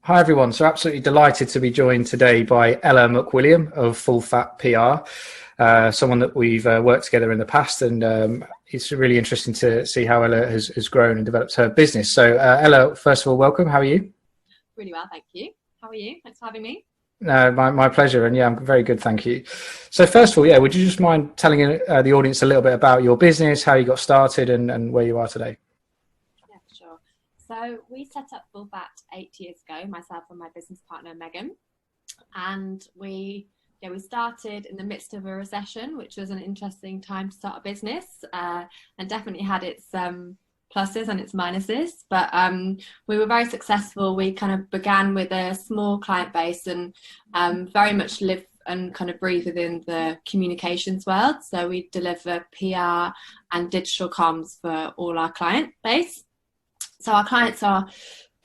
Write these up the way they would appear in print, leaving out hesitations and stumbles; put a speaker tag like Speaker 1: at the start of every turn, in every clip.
Speaker 1: Hi everyone. So absolutely delighted to be joined today by Ella McWilliam of Full Fat PR, someone that we've worked together in the past, and it's really interesting to see how Ella has grown and developed her business. So Ella, first of all, welcome. How are you?
Speaker 2: Really well, thank you. How are you? Thanks for having me.
Speaker 1: No, my pleasure. And yeah, I'm very good, thank you. So first of all, yeah, would you just mind telling the audience a little bit about your business, how you got started, and where you are today?
Speaker 2: Yeah, sure. So we set up Full Fat 8 years ago, myself and my business partner Megan, and we started in the midst of a recession, which was an interesting time to start a business, and definitely had its pluses and its minuses. But we were very successful. We kind of began with a small client base and very much live and kind of breathe within the communications world. So we deliver PR and digital comms for all our client base. So our clients are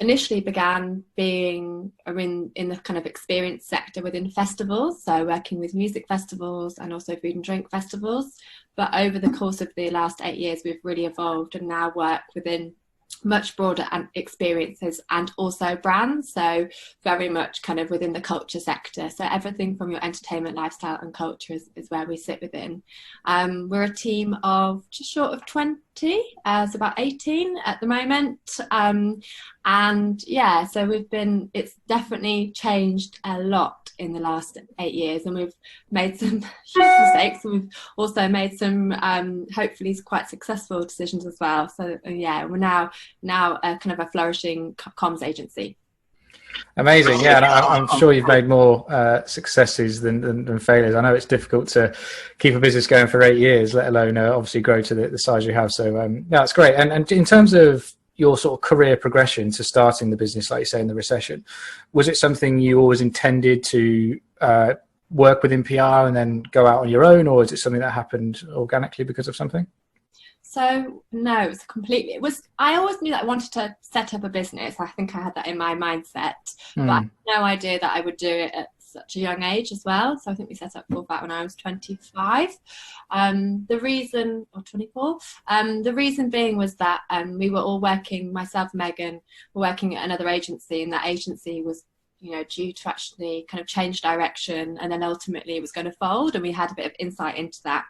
Speaker 2: initially began being in the kind of experience sector within festivals, so working with music festivals and also food and drink festivals. But over the course of the last 8 years, we've really evolved and now work within much broader experiences and also brands, so very much kind of within the culture sector. So everything from your entertainment, lifestyle and culture is where we sit within. We're a team of just short of 20, it's about 18 at the moment. And yeah, so it's definitely changed a lot in the last 8 years, and we've made some huge mistakes, and we've also made some hopefully quite successful decisions as well. So yeah, we're now a kind of a flourishing comms agency.
Speaker 1: Amazing, yeah, and I'm sure you've made more successes than failures. I know it's difficult to keep a business going for 8 years, let alone obviously grow to the size you have. So yeah, that's great. And in terms of your sort of career progression to starting the business, like you say, in the recession, was it something you always intended to work within PR and then go out on your own, or is it something that happened organically because of something?
Speaker 2: So no, I always knew that I wanted to set up a business. I think I had that in my mindset, but I had no idea that I would do it at such a young age as well. So I think we set up Full Fat when I was 25. The reason, or 24, the reason being was that we were all working, myself and Megan were working at another agency, and that agency was due to actually kind of change direction, and then ultimately it was going to fold, and we had a bit of insight into that.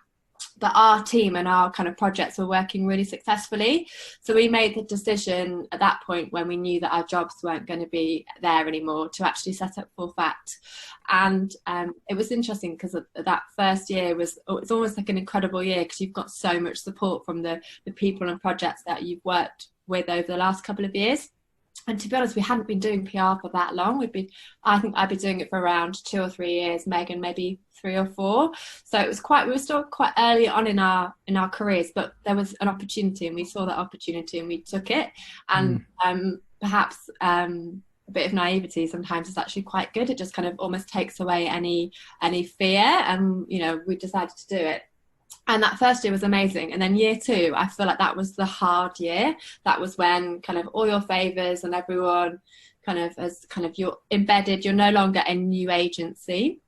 Speaker 2: But our team and our kind of projects were working really successfully. So we made the decision at that point, when we knew that our jobs weren't going to be there anymore, to actually set up Full Fat. And it was interesting because that first year it's almost like an incredible year, because you've got so much support from the people and projects that you've worked with over the last couple of years. And to be honest, we hadn't been doing PR for that long. I think I'd been doing it for around 2 or 3 years, Megan maybe 3 or 4. So we were still quite early on in our careers, but there was an opportunity, and we saw that opportunity and we took it. And perhaps a bit of naivety sometimes is actually quite good. It just kind of almost takes away any fear, and we decided to do it. And that first year was amazing. And then year 2, I feel like that was the hard year. That was when kind of all your favours and everyone you're embedded, you're no longer a new agency.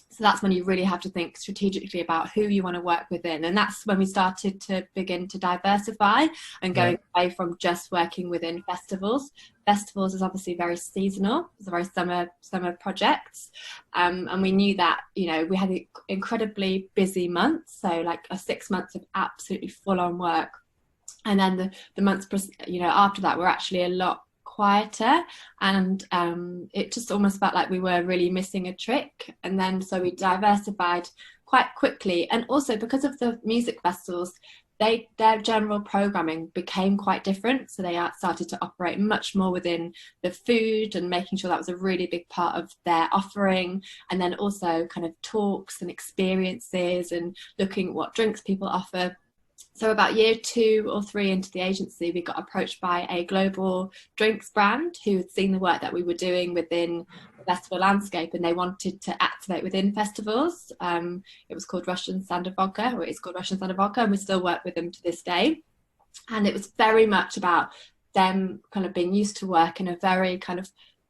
Speaker 2: So that's when you really have to think strategically about who you want to work within. And that's when we started to begin to diversify and going away from just working within festivals. Festivals is obviously very seasonal. It's a very summer projects. And we knew that, we had incredibly busy months. So like 6 months of absolutely full on work. And then the months, after that were actually a lot quieter, and it just almost felt like we were really missing a trick. And then so we diversified quite quickly, and also because of the music festivals, their general programming became quite different. So they started to operate much more within the food, and making sure that was a really big part of their offering, and then also kind of talks and experiences and looking at what drinks people offer. So about year 2 or 3 into the agency, we got approached by a global drinks brand who had seen the work that we were doing within the festival landscape, and they wanted to activate within festivals. It was called Russian Standard Vodka, or it's called Russian Standard Vodka, and we still work with them to this day. And it was very much about them kind of being used to work in a very kind of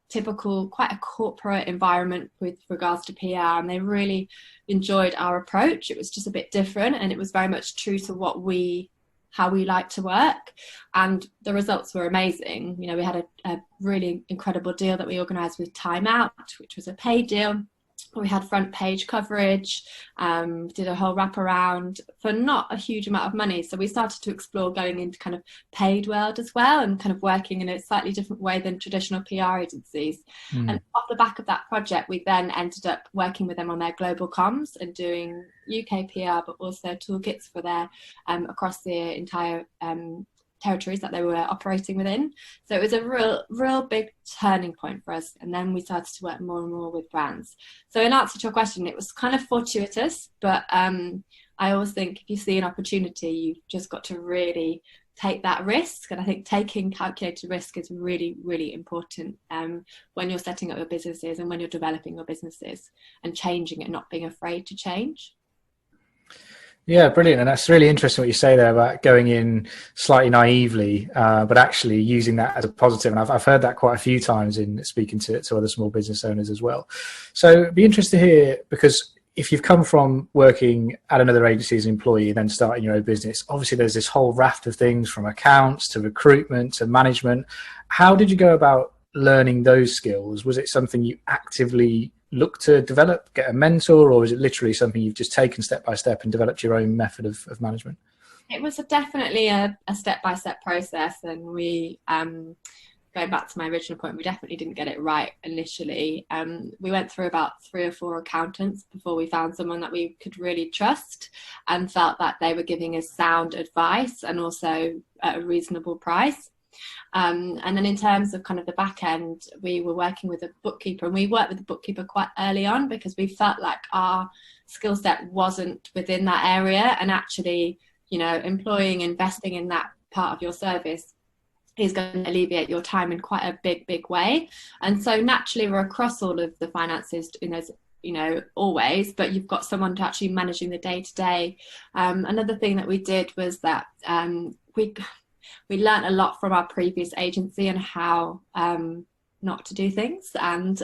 Speaker 2: typical, quite a corporate environment with regards to PR, and they really enjoyed our approach. It was just a bit different, and it was very much true to what we how we like to work, and the results were amazing. You know, we had a really incredible deal that we organised with Time Out, which was a paid deal. We had front page coverage, did a whole wraparound for not a huge amount of money. So we started to explore going into kind of paid world as well, and kind of working in a slightly different way than traditional PR agencies. And off the back of that project, we then ended up working with them on their global comms and doing UK PR, but also toolkits for their across the entire territories that they were operating within. So it was a real big turning point for us. And then we started to work more and more with brands. So in answer to your question, it was kind of fortuitous, but I always think if you see an opportunity, you've just got to really take that risk. And I think taking calculated risk is really, really important when you're setting up your businesses and when you're developing your businesses, and changing it, not being afraid to change.
Speaker 1: Yeah, brilliant. And that's really interesting what you say there about going in slightly naively, but actually using that as a positive. And I've heard that quite a few times in speaking to other small business owners as well. So it'd be interesting to hear, because if you've come from working at another agency as an employee, then starting your own business, obviously there's this whole raft of things from accounts to recruitment to management. How did you go about learning those skills? Was it something you actively look to develop, get a mentor, or is it literally something you've just taken step by step and developed your own method of management?
Speaker 2: It was definitely a step-by-step process, and we going back to my original point, we definitely didn't get it right initially. We went through about 3 or 4 accountants before we found someone that we could really trust and felt that they were giving us sound advice and also at a reasonable price. And then in terms of kind of the back end, we were working with a bookkeeper, and we worked with the bookkeeper quite early on because we felt like our skill set wasn't within that area, and actually, you know, investing in that part of your service is going to alleviate your time in quite a big way. And so naturally we're across all of the finances in those, you know, always, but you've got someone to actually managing the day to day. Another thing that we did was that we learned a lot from our previous agency and how not to do things, and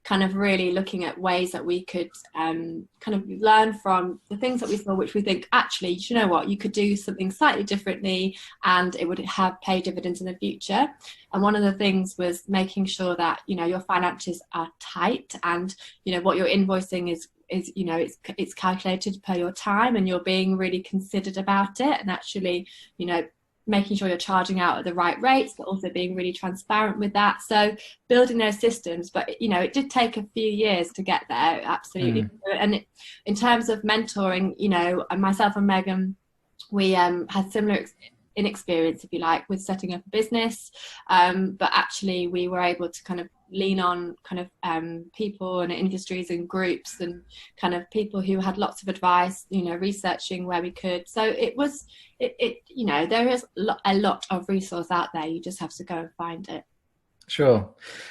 Speaker 2: kind of really looking at ways that we could kind of learn from the things that we saw, which we think actually, you know what, you could do something slightly differently and it would have pay dividends in the future. And one of the things was making sure that, you know, your finances are tight, and, you know, what you're invoicing is you know, it's calculated per your time, and you're being really considered about it, and actually, you know, making sure you're charging out at the right rates, but also being really transparent with that. So building those systems, but, you know, it did take a few years to get there, absolutely. And in terms of mentoring, you know, myself and Megan, we had similar inexperience, if you like, with setting up a business, but actually we were able to kind of lean on kind of people and industries and groups and kind of people who had lots of advice, you know, researching where we could. So it was, you know, there is a lot of resource out there. You just have to go and find it.
Speaker 1: Sure.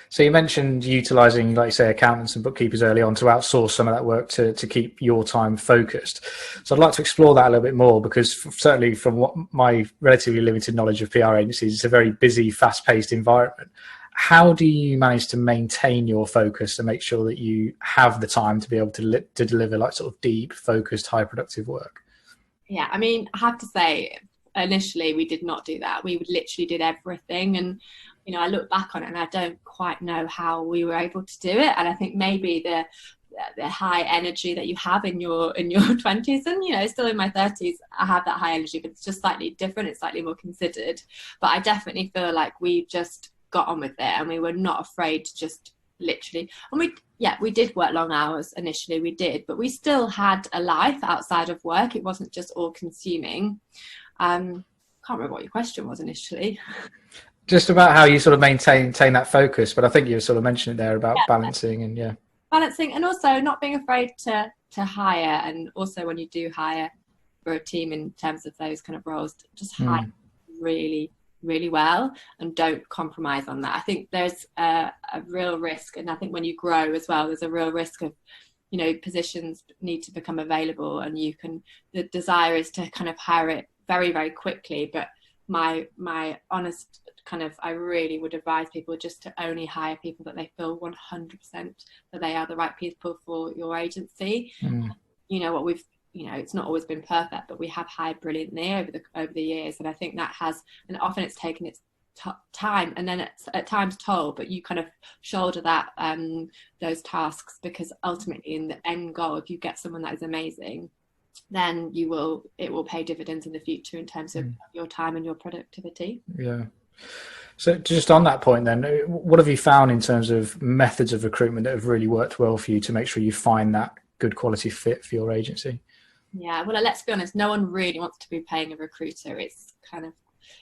Speaker 1: So you mentioned utilising, like you say, accountants and bookkeepers early on to outsource some of that work to keep your time focused. So I'd like to explore that a little bit more, because certainly from what my relatively limited knowledge of PR agencies, it's a very busy, fast-paced environment. How do you manage to maintain your focus and make sure that you have the time to be able to deliver like sort of deep, focused, high productive work?
Speaker 2: Yeah, I mean, I have to say, initially we did not do that. We would literally did everything, and you know, I look back on it and I don't quite know how we were able to do it. And I think maybe the high energy that you have in your 20s, and, you know, still in my 30s, I have that high energy, but it's just slightly different. It's slightly more considered. But I definitely feel like we just got on with it, and we were not afraid to just literally, and we did work long hours initially, we did, but we still had a life outside of work. It wasn't just all consuming. Can't remember what your question was initially.
Speaker 1: Just about how you sort of maintain that focus, but I think you sort of mentioned it there about balancing and
Speaker 2: balancing, and also not being afraid to hire, and also when you do hire for a team in terms of those kind of roles, just hire really, really well and don't compromise on that. I think there's a real risk, and I think when you grow as well, there's a real risk of, you know, positions need to become available, and the desire is to kind of hire it very, very quickly. But my honest kind of, I really would advise people just to only hire people that they feel 100% that they are the right people for your agency. You know, what we've it's not always been perfect, but we have hired brilliantly over the years, and I think that has, and often it's taken its time, and then it's at times toll, but you kind of shoulder that those tasks, because ultimately in the end goal, if you get someone that is amazing, then it will pay dividends in the future in terms of your time and your productivity.
Speaker 1: Yeah. So just on that point then, what have you found in terms of methods of recruitment that have really worked well for you to make sure you find that good quality fit for your agency?
Speaker 2: Yeah, well, let's be honest, no one really wants to be paying a recruiter. It's kind of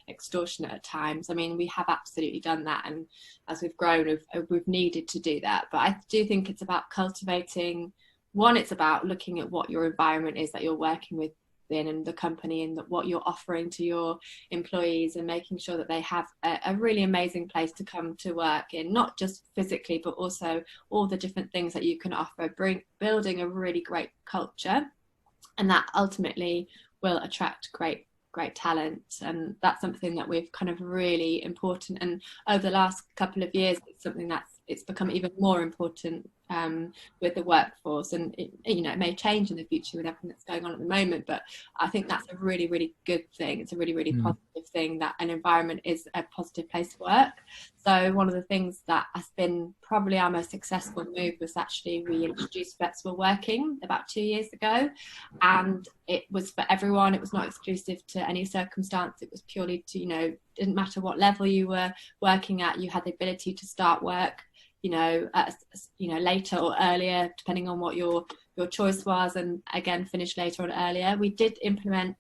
Speaker 2: extortionate at times. I mean, we have absolutely done that, and as we've grown, we've needed to do that. But I do think it's about cultivating, it's about looking at what your environment is that you're working with and the company, and what you're offering to your employees, and making sure that they have a really amazing place to come to work in, not just physically, but also all the different things that you can offer, building a really great culture, and that ultimately will attract great talent. And that's something that we've kind of really important, and over the last couple of years it's something it's become even more important with the workforce, and it may change in the future with everything that's going on at the moment, but I think that's a really, really good thing. It's a really, really positive thing that an environment is a positive place to work. So one of the things that has been probably our most successful move was actually we introduced flexible working about 2 years ago, and it was for everyone. It was not exclusive to any circumstance. It was purely to, didn't matter what level you were working at, you had the ability to start work later or earlier, depending on what your choice was, and again finish later or earlier. We did implement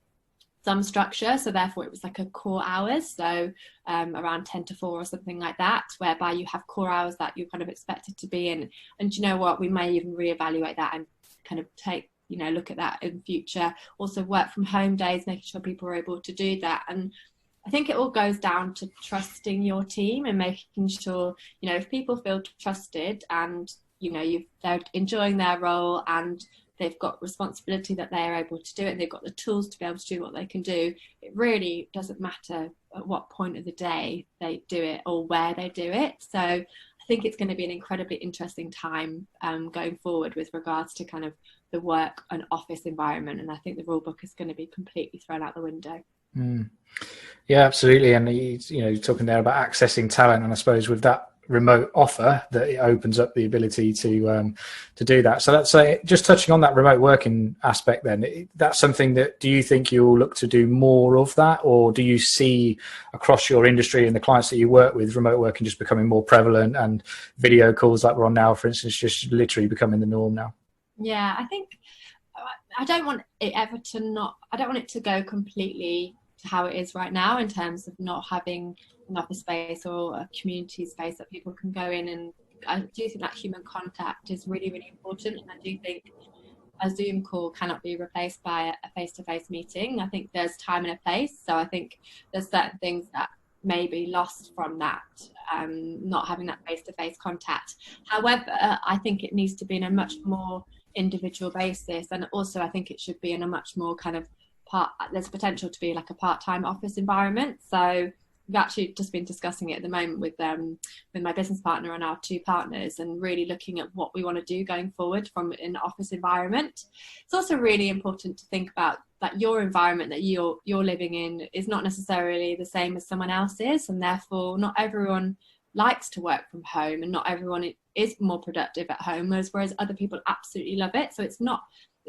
Speaker 2: some structure, so therefore it was like a core hours, so around 10 to 4 or something like that, whereby you have core hours that you're kind of expected to be in. And you know what, we may even reevaluate that and kind of look at that in future. Also work from home days, making sure people are able to do that. And I think it all goes down to trusting your team and making sure, if people feel trusted and, they're enjoying their role and they've got responsibility that they're able to do it, and they've got the tools to be able to do what they can do, it really doesn't matter at what point of the day they do it or where they do it. So I think it's going to be an incredibly interesting time going forward with regards to kind of the work and office environment. And I think the rule book is going to be completely thrown out the window.
Speaker 1: Yeah, absolutely. And you're talking there about accessing talent, and I suppose with that remote offer, that it opens up the ability to do that. So that's just touching on that remote working aspect. Then that's something that, do you think you'll look to do more of that, or do you see across your industry and the clients that you work with remote working just becoming more prevalent, and video calls like we're on now, for instance, just literally becoming the norm now?
Speaker 2: Yeah, I think I don't want it to go completely to how it is right now, in terms of not having an office space or a community space that people can go in. And I do think that human contact is really, really important. And I do think a Zoom call cannot be replaced by a face-to-face meeting. I think there's time and a place. So I think there's certain things that may be lost from that, not having that face-to-face contact. However, I think it needs to be in a much more individual basis. And also I think it should be in a much more kind of there's potential to be like a part-time office environment. So we've actually just been discussing it at the moment with my business partner and our 2 partners, and really looking at what we want to do going forward from an office environment. It's also really important to think about that your environment that you're living in is not necessarily the same as someone else's, and therefore not everyone likes to work from home, and not everyone is more productive at home, whereas other people absolutely love it. So it's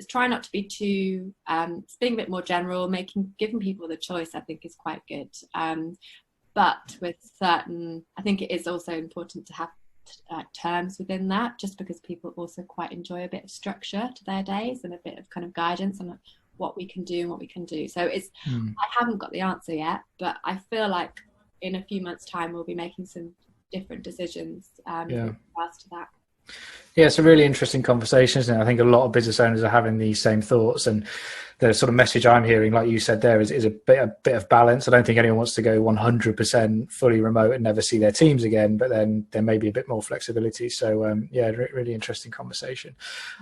Speaker 2: trying not to be too, it's being a bit more general, giving people the choice, I think is quite good. But with certain, I think it is also important to have terms within that, just because people also quite enjoy a bit of structure to their days and a bit of kind of guidance on what we can do and what we can do. So I haven't got the answer yet, but I feel like in a few months' time we'll be making some different decisions in regards to that.
Speaker 1: Yeah, it's a really interesting conversation, isn't it? I think a lot of business owners are having these same thoughts, and the sort of message I'm hearing, like you said there, is a bit of balance. I don't think anyone wants to go 100% fully remote and never see their teams again, but then there may be a bit more flexibility. So really interesting conversation.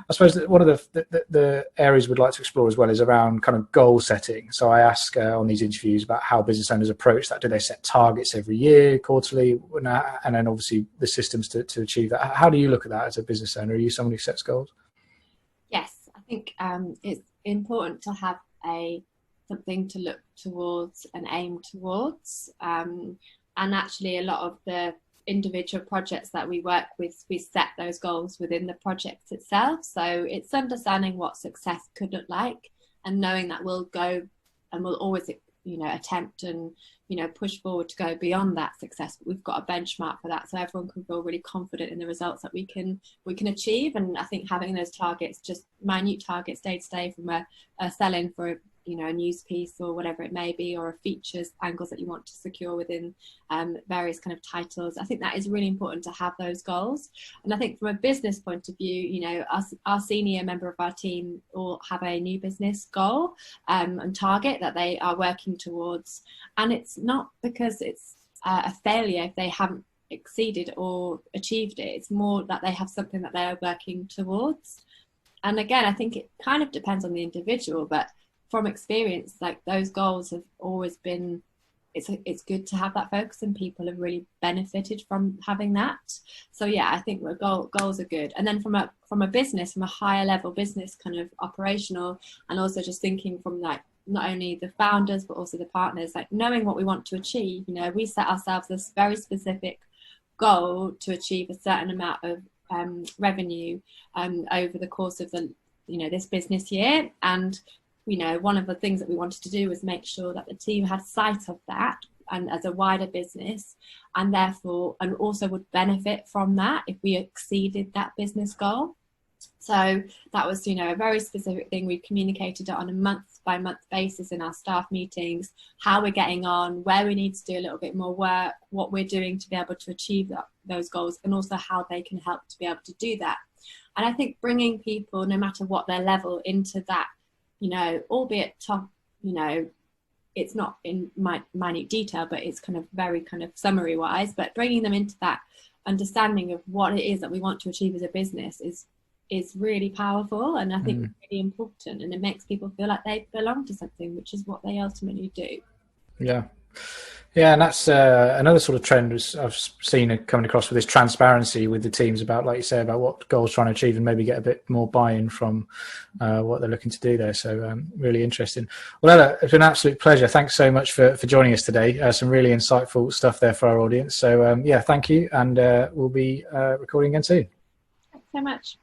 Speaker 1: I suppose that one of the areas we'd like to explore as well is around kind of goal setting. So I ask on these interviews about how business owners approach that. Do they set targets every year, quarterly, and then obviously the systems to achieve that? How do you look at that as a business owner? Are you someone who sets goals?
Speaker 2: Yes, I think it's important to have something to look towards and aim towards. And actually, a lot of the individual projects that we work with, we set those goals within the project itself. So it's understanding what success could look like, and knowing that we'll go and we'll always, attempt and, push forward to go beyond that success. But we've got a benchmark for that, so everyone can feel really confident in the results that we can achieve. And I think having those targets, just minute targets day to day, from a sell-in for a news piece or whatever it may be, or a features angles that you want to secure within various kind of titles. I think that is really important to have those goals. And I think from a business point of view, our senior member of our team all have a new business goal and target that they are working towards. And it's not because it's a failure if they haven't exceeded or achieved it. It's more that they have something that they are working towards. And again, I think it kind of depends on the individual, but from experience, like, those goals have always been, it's good to have that focus, and people have really benefited from having that. So yeah, I think goals are good. And then from a business, from a higher level business, kind of operational, and also just thinking from like not only the founders but also the partners, like knowing what we want to achieve. We set ourselves this very specific goal to achieve a certain amount of revenue over the course of the this business year. And one of the things that we wanted to do was make sure that the team had sight of that, and as a wider business, and therefore, and also would benefit from that if we exceeded that business goal. So that was, a very specific thing. We communicated it on a month-by-month basis in our staff meetings, how we're getting on, where we need to do a little bit more work, what we're doing to be able to achieve those goals, and also how they can help to be able to do that. And I think bringing people, no matter what their level, into that, albeit top, it's not in minute detail, but it's kind of very kind of summary wise, but bringing them into that understanding of what it is that we want to achieve as a business is really powerful, and I think really important, and it makes people feel like they belong to something, which is what they ultimately do.
Speaker 1: Yeah, and that's another sort of trend I've seen coming across with this transparency with the teams about, like you say, about what goals trying to achieve, and maybe get a bit more buy-in from what they're looking to do there. So really interesting. Well, Ella, it's been an absolute pleasure. Thanks so much for joining us today. Some really insightful stuff there for our audience. So yeah, thank you, and we'll be recording again soon.
Speaker 2: Thanks so much.